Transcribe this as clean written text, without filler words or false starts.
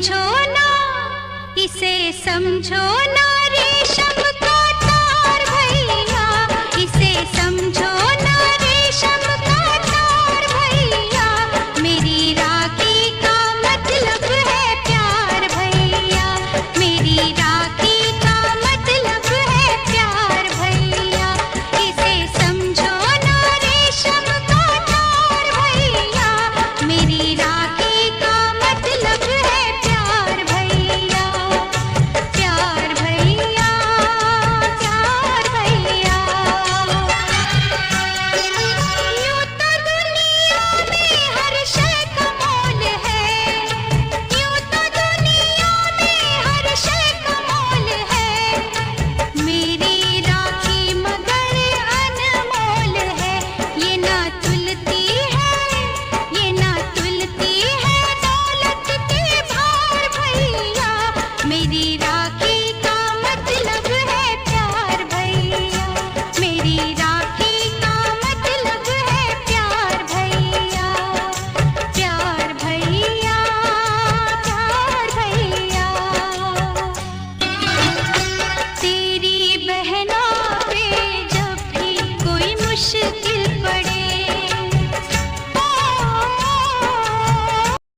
समझो ना, इसे समझो ना, रेशम का तार भैया, इसे समझो ना, रेशम का तार भैया, मेरी राखी का मतलब है प्यार भैया, मेरी राखी का मतलब है प्यार भैया, इसे समझो ना, रेशम का तार भैया, मेरी राखी का मतलब है प्यार भैया, प्यार भैया, प्यार भैया। यूं तो दुनिया में हर शय का मोल है, यूं तो दुनिया में हर शय का मोल है, मेरी राखी मगर अनमोल है, ये ना तुलती है, ये ना तुलती है दौलत के भार भैया, मेरी राखी का मतलब है प्यार भैया, मेरी राखी का मतलब है प्यार भैया, प्यार भैया, प्यार भैया। तेरी बहना पे जब भी कोई मुश्किल